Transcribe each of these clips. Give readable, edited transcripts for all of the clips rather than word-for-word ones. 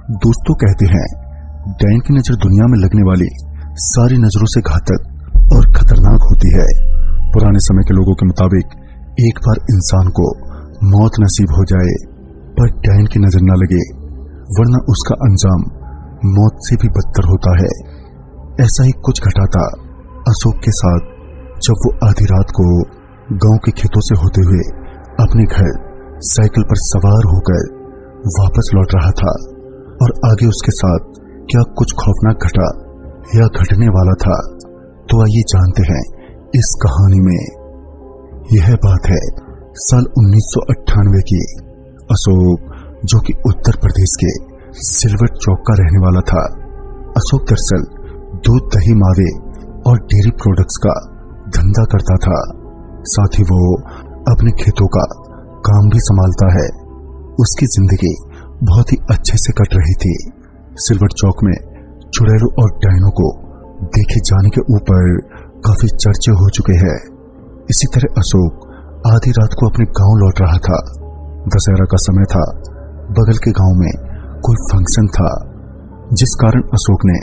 दोस्तों कहते हैं डायन की नजर दुनिया में लगने वाली सारी नजरों से घातक और खतरनाक होती है। पुराने समय के लोगों के मुताबिक एक बार इंसान को मौत नसीब हो जाए पर डायन की नजर न लगे वरना उसका अंजाम मौत से भी बदतर होता है। ऐसा ही कुछ घटा था अशोक के साथ जब वो आधी रात को गांव के खेतों से होते हुए अपने घर साइकिल पर सवार होकर वापस लौट रहा था और आगे उसके साथ क्या कुछ खौफनाक घटा या घटने वाला था। तो आइए जानते हैं इस कहानी में। यह बात है साल 1998 की। अशोक जो कि उत्तर प्रदेश के सिलवट चौक का रहने वाला था। अशोक दरअसल दूध दही मावे और डेयरी प्रोडक्ट्स का धंधा करता था। साथ ही वो अपने खेतों का काम भी संभालता है। उसकी जिंदगी बहुत ही अच्छे से कट रही थी। सिलवट चौक में चुड़ैलों और डायनों को देखे जाने के ऊपर काफी चर्चे हो चुके हैं। इसी तरह अशोक आधी रात को अपने गांव लौट रहा था। दशहरा का समय था। बगल के गांव में कोई फंक्शन था जिस कारण अशोक ने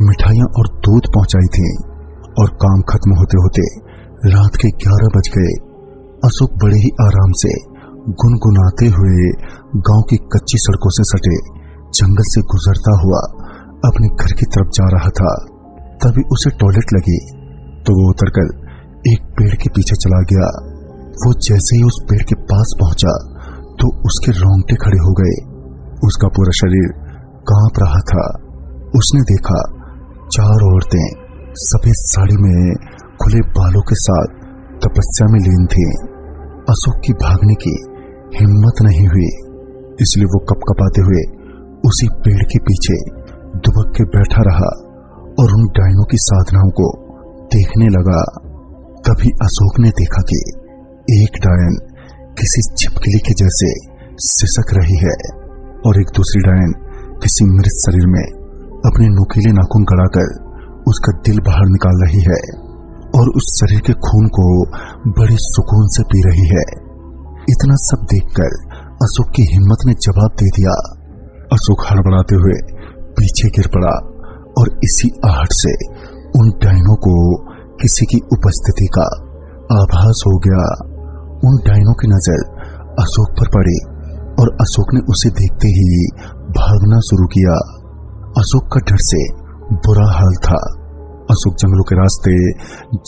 मिठाइयां और दूध पहुंचाई थी और काम खत्म होते होते रात के 11 बज गए। अशोक बड़े ही आराम से गुनगुनाते हुए गांव की कच्ची सड़कों से सटे जंगल से गुजरता हुआ अपने घर की तरफ जा रहा था। तभी उसे टॉयलेट लगी तो वो उतरकर एक पेड़ के पीछे चला गया। वो जैसे ही उस पेड़ के पास पहुंचा तो उसके रोंगटे खड़े हो गए। उसका पूरा शरीर कांप रहा था। उसने देखा 4 औरतें सफेद साड़ी में खुले बालों के साथ तपस्या में लीन थीं। अशोक की भागने की हिम्मत नहीं हुई, इसलिए वो कपकपाते हुए उसी पेड़ के पीछे दुबक के बैठा रहा और उन डायनों की साधनाओं को देखने लगा। तभी अशोक ने देखा कि एक डायन किसी छिपकली के जैसे सिसक रही है और एक दूसरी डायन किसी मृत शरीर में अपने नुकीले नाखून गड़ाकर उसका दिल बाहर निकाल रही है और उस शरीर के खून को बड़े सुकून से पी रही है। इतना सब देखकर अशोक की हिम्मत ने जवाब दे दिया। अशोक हड़बड़ाते हुए पीछे गिर पड़ा और इसी आहट से उन डायनों को किसी की उपस्थिति का आभास हो गया। उन डायनों की नजर अशोक पर पड़ी और अशोक ने उसे देखते ही भागना शुरू किया। अशोक का डर से बुरा हाल था। अशोक जंगलों के रास्ते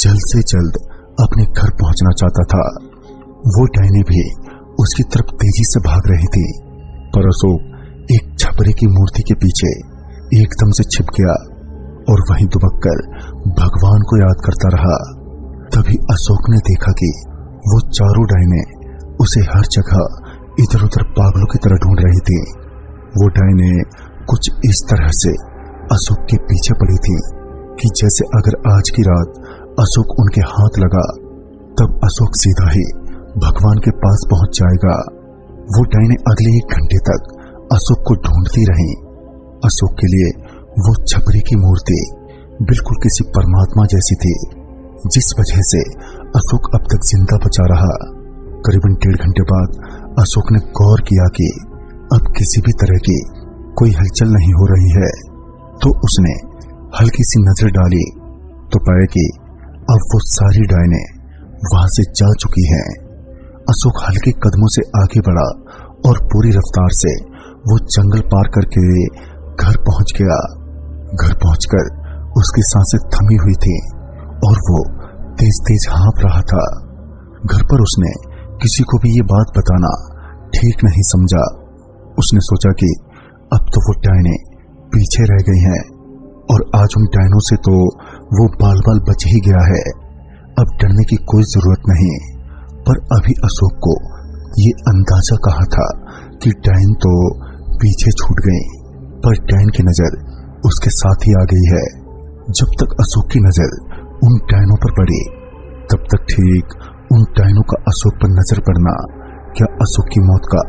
जल्द से जल्द अपने घर पहुंचना चाहता था। वो डायने भी उसकी तरफ तेजी से भाग रही थी पर अशोक एक छपरे की मूर्ति के पीछे एकदम से छिप गया और वहीं दुबक कर भगवान को याद करता रहा। तभी अशोक ने देखा कि वो चारों डायने उसे हर जगह इधर उधर पागलों की तरह ढूंढ रही थी। वो डायने कुछ इस तरह से अशोक के पीछे पड़ी थी कि जैसे अगर आज की रात अशोक उनके हाथ लगा तब अशोक सीधा ही भगवान के पास पहुंच जाएगा। वो डायने अगले 1 घंटे तक अशोक को ढूंढती रहीं। अशोक के लिए वो छपरी की मूर्ति बिल्कुल किसी परमात्मा जैसी थी, जिस वजह से अशोक अब तक जिंदा बचा रहा। करीबन 1.5 घंटे बाद अशोक ने गौर किया कि अब किसी भी तरह की कोई हलचल नहीं हो रही है, तो उसने हल्की सी नजर डाली तो पाया कि अब वो सारी डायने वहां से जा चुकी हैं। अशोक हल्के कदमों से आगे बढ़ा और पूरी रफ्तार से वो जंगल पार करके घर पहुंच गया। घर पहुंचकर उसकी सांसें थमी हुई थी और वो तेज तेज हाँफ रहा था। घर पर उसने किसी को भी ये बात बताना ठीक नहीं समझा। उसने सोचा कि अब तो वो डायने पीछे रह गई हैं और आज उन डायनों से तो वो बाल बाल बच ही गया है। अब डरने की कोई जरूरत नहीं। पर अभी अशोक को ये अंदाजा कहा था कि डायन तो पीछे छूट गई, पर डायन की नजर उसके साथ ही आ गई है। जब तक अशोक की नजर उन डायनों पर पड़ी तब तक ठीक उन डायनों का अशोक पर नजर पड़ना क्या अशोक की मौत का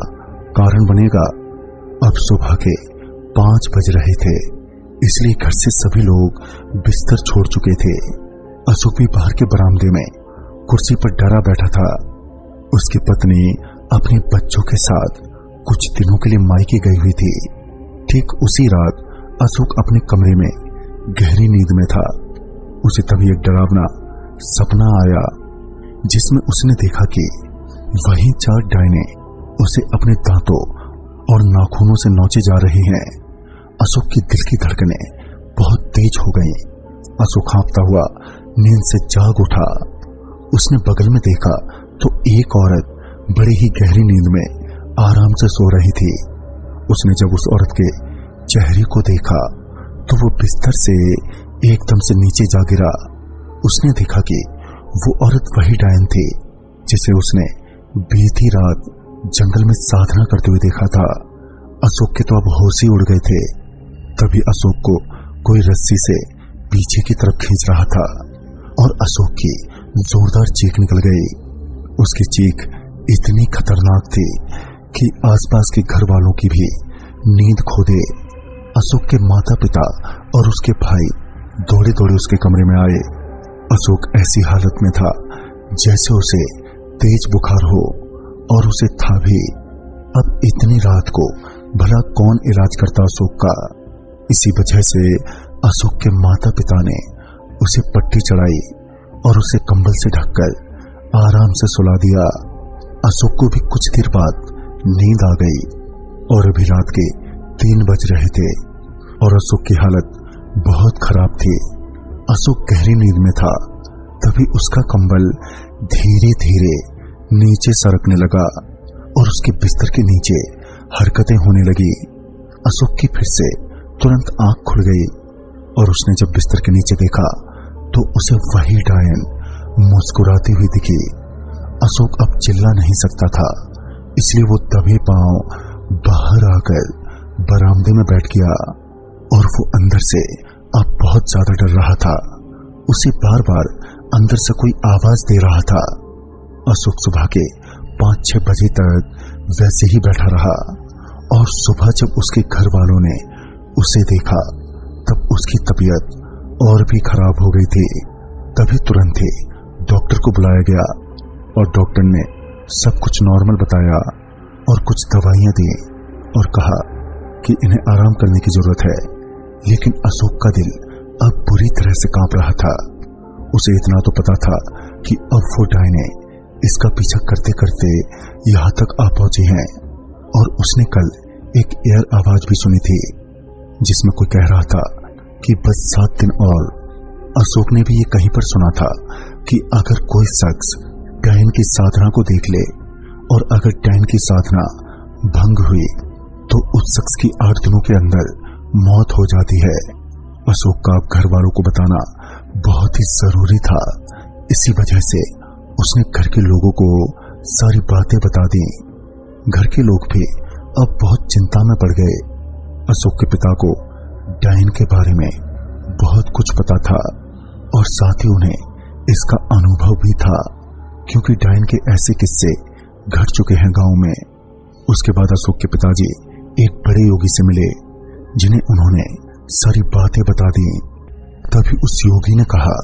कारण बनेगा। अब सुबह के 5 बज रहे थे, इसलिए घर से सभी लोग बिस्तर छोड़ चुके थे। अशोक भी बाहर के बरामदे में कुर्सी पर डरा बैठा था। उसकी पत्नी अपने बच्चों के साथ कुछ दिनों के लिए मायके गई हुई थी। ठीक उसी रात अशोक अपने कमरे में गहरी नींद में था। उसे तभी एक डरावना सपना आया जिसमें उसने देखा कि वही 4 डायने उसे अपने दांतों और नाखूनों से नोचे जा रही हैं। अशोक की दिल की धड़कनें बहुत तेज हो गईं। अशोक कांपता हुआ नींद से जाग उठा। उसने बगल में देखा तो एक औरत बड़ी ही गहरी नींद में आराम से सो रही थी। उसने जब उस औरत के चेहरे को देखा तो वो बिस्तर से एकदम से नीचे जा गिरा। उसने देखा कि वो औरत वही डायन थी जिसे उसने बीती रात जंगल में साधना करते हुए देखा था। अशोक के तो अब होश ही उड़ गए थे। तभी अशोक को कोई रस्सी से पीछे की तरफ खींच रहा था और अशोक की जोरदार चीख निकल गई। उसकी चीख इतनी खतरनाक थी कि आसपास के घर वालों की भी नींद खो दे। अशोक के माता पिता और उसके भाई दौड़े दौड़े उसके कमरे में आए। अशोक ऐसी हालत में था जैसे उसे तेज बुखार हो, और उसे था भी अब इतनी रात को भला कौन इलाज करता अशोक का। इसी वजह से अशोक के माता पिता ने उसे पट्टी चढ़ाई और उसे कंबल से ढककर आराम से सुला दिया। अशोक को भी कुछ देर बाद नींद आ गई और अभी रात के 3 बज रहे थे और अशोक की हालत बहुत खराब थी। अशोक गहरी नींद में था। तभी उसका कंबल धीरे धीरे नीचे सरकने लगा और उसके बिस्तर के नीचे हरकतें होने लगी। अशोक की फिर से तुरंत आंख खुल गई और उसने जब बिस्तर के नीचे देखा तो उसे वही डायन मुस्कुराती हुई दिखी। अशोक अब चिल्ला नहीं सकता था, इसलिए वो दबे पांव बाहर आकर बरामदे में बैठ गया और वो अंदर से अब बहुत ज्यादा डर रहा था। उसे बार बार अंदर से कोई आवाज दे रहा था। अशोक सुबह के 5-6 बजे तक वैसे ही बैठा रहा और सुबह जब उसके घर वालों ने उसे देखा तब उसकी तबीयत और भी खराब हो गई थी। तभी तुरंत ही डॉक्टर को बुलाया गया और डॉक्टर ने सब कुछ नॉर्मल बताया और कुछ दवाइयां दी और कहा कि इन्हें आराम करने की जरूरत है। लेकिन अशोक का दिल अब बुरी तरह से कांप रहा था। उसे इतना तो पता था कि अब वो डायने इसका पीछा करते करते यहां तक आ पहुंची हैं और उसने कल एक एयर आवाज भी सुनी थी जिसमें कोई कह रहा था कि बस 7 दिन और। अशोक ने भी ये कहीं पर सुना था कि अगर कोई शख्स डायन की साधना को देख ले और अगर डायन की साधना भंग हुई तो उस शख्स की 8 दिनों के अंदर मौत हो जाती है। अशोक का अब घर वालों को बताना बहुत ही जरूरी था। इसी वजह से उसने घर के लोगों को सारी बातें बता दी। घर के लोग भी अब बहुत चिंता में पड़ गए। अशोक के पिता को डायन के बारे में बहुत कुछ पता था और साथ ही उन्हें इसका अनुभव भी था क्योंकि डायन के ऐसे किस्से घट चुके हैं गांव में। उसके बाद अशोक के पिताजी एक बड़े योगी से मिले जिन्हें उन्होंने सारी बातें बता दी। तभी उस योगी ने कहा,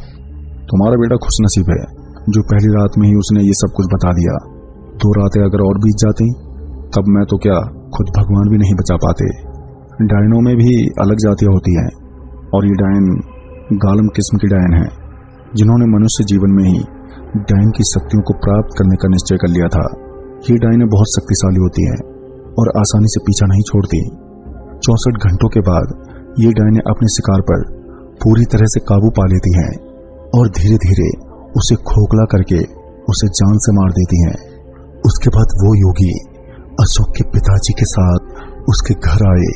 तुम्हारा बेटा खुशनसीब है जो पहली रात में ही उसने ये सब कुछ बता दिया। 2 रातें अगर और बीत जाती तब मैं तो क्या खुद भगवान भी नहीं बचा पाते। डायनों में भी अलग जातियां होती हैं और ये डायन गालम किस्म की डायन है जिन्होंने मनुष्य जीवन में ही डायन की शक्तियों को प्राप्त करने का निश्चय कर लिया था। ये डायनें बहुत शक्तिशाली होती हैं और आसानी से पीछा नहीं छोड़ती। 64 घंटों के बाद ये डायनें अपने शिकार पर पूरी तरह से काबू पा लेती हैं और धीरे धीरे उसे खोखला करके उसे जान से मार देती हैं। उसके बाद वो योगी अशोक के पिताजी के साथ उसके घर आए।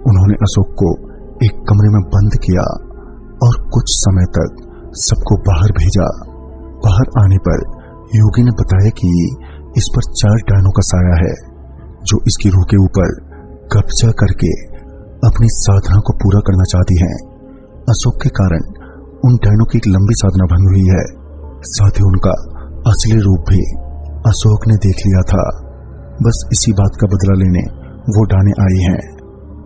उन्होंने अशोक को एक कमरे में बंद किया और कुछ समय तक सबको बाहर भेजा। बाहर आने पर योगी ने बताया कि इस पर 4 डायनों का साया है जो इसकी रूह के ऊपर कब्जा करके अपनी साधना को पूरा करना चाहती हैं। अशोक के कारण उन डायनों की एक लंबी साधना भंग हुई है। साथ ही उनका असली रूप भी अशोक ने देख लिया था। बस इसी बात का बदला लेने वो डायने आई हैं।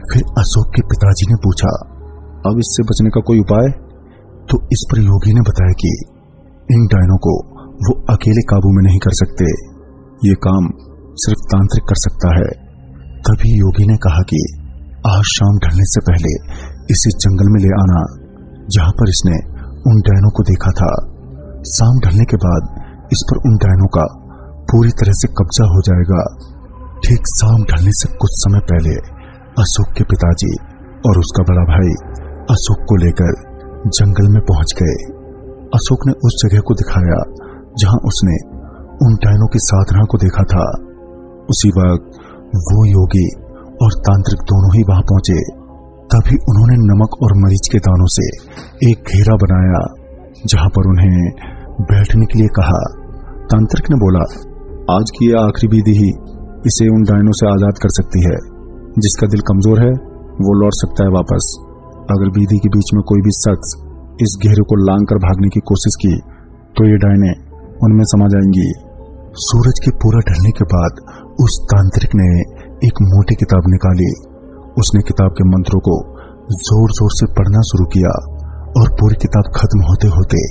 फिर अशोक के पिताजी ने पूछा, अब इससे बचने का कोई उपाय? तो इस पर योगी ने बताया कि इन डायनों को वो अकेले काबू में नहीं कर सकते, ये काम सिर्फ तांत्रिक कर सकता है। तभी योगी ने कहा कि आज शाम ढलने से पहले इसे जंगल में ले आना, जहां पर इसने उन डायनों को देखा था। शाम ढलने के बाद इस पर उन डायनों का पूरी तरह से कब्जा हो जाएगा। ठीक शाम ढलने से कुछ समय पहले अशोक के पिताजी और उसका बड़ा भाई अशोक को लेकर जंगल में पहुंच गए। अशोक ने उस जगह को दिखाया जहां उसने उन डायनों की साधना को देखा था। उसी वक्त वो योगी और तांत्रिक दोनों ही वहां पहुंचे। तभी उन्होंने नमक और मरीच के दानों से एक घेरा बनाया जहां पर उन्हें बैठने के लिए कहा। तांत्रिक ने बोला, आज की यह आखिरी विधि ही इसे उन डायनों से आजाद कर सकती है। जिसका दिल कमजोर है वो लौट सकता है वापस। अगर विधि के बीच में कोई भी शख्स इस घेरे को लांग कर भागने की कोशिश की तो ये डायने उनमें समा जाएंगी। सूरज के पूरा ढलने के बाद उस तांत्रिक ने एक मोटी किताब निकाली। उसने किताब के मंत्रों को जोर जोर से पढ़ना शुरू किया और पूरी किताब खत्म होते होते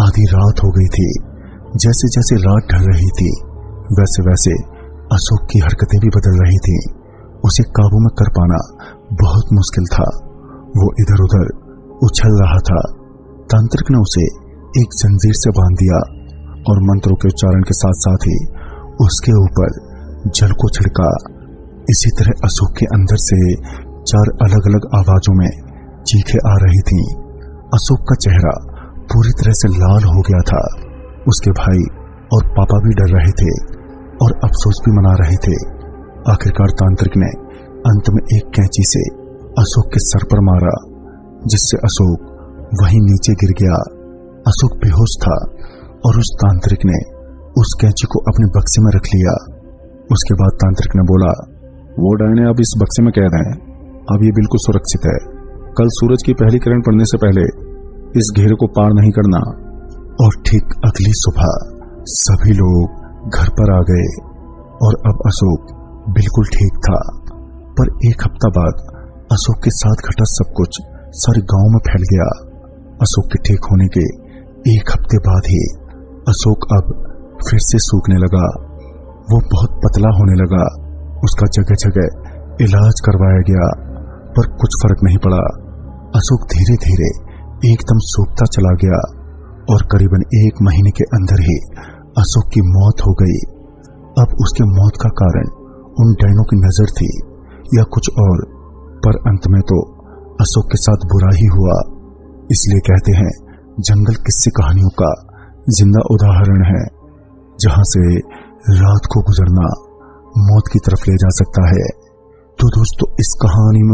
आधी रात हो गई थी। जैसे जैसे रात ढल रही थी वैसे वैसे अशोक की हरकतें भी बदल रही थी। उसे काबू में कर पाना बहुत मुश्किल था। वो इधर उधर उछल रहा था। तांत्रिक ने उसे एक जंजीर से बांध दिया और मंत्रों के उच्चारण के साथ साथ ही उसके ऊपर जल को छिड़का। इसी तरह अशोक के अंदर से 4 अलग अलग आवाजों में चीखें आ रही थीं। अशोक का चेहरा पूरी तरह से लाल हो गया था। उसके भाई और पापा भी डर रहे थे और अफसोस भी मना रहे थे। आखिरकार तांत्रिक ने अंत में एक कैंची से अशोक के सर पर मारा, जिससे अशोक वहीं नीचे गिर गया। अशोक बेहोश था और उस तांत्रिक ने उस कैंची को अपने बक्से में रख लिया। उसके बाद तांत्रिक ने बोला, वो डायने अब इस बक्से में कैद हैं। अब ये बिल्कुल सुरक्षित है। कल सूरज की पहली किरण पड़ने से पहले इस घेरे को पार नहीं करना। और ठीक अगली सुबह सभी लोग घर पर आ गए और अब अशोक बिल्कुल ठीक था। पर एक हफ्ता बाद अशोक के साथ घटा सब कुछ सारे गांव में फैल गया। अशोक के ठीक होने के एक हफ्ते बाद ही अशोक अब फिर से सूखने लगा। वो बहुत पतला होने लगा। उसका जगह जगह इलाज करवाया गया पर कुछ फर्क नहीं पड़ा। अशोक धीरे धीरे एकदम सूखता चला गया और करीबन 1 महीने के अंदर ही अशोक की मौत हो गई। अब उसके मौत का कारण उन डायनों की नजर थी या कुछ और, पर अंत में तो अशोक के साथ बुरा ही हुआ। इसलिए कहते हैं जंगल किस्से कहानियों का जिंदा उदाहरण है, जहां से रात को गुजरना मौत की तरफ ले जा सकता है। तो दोस्तों, इस कहानी में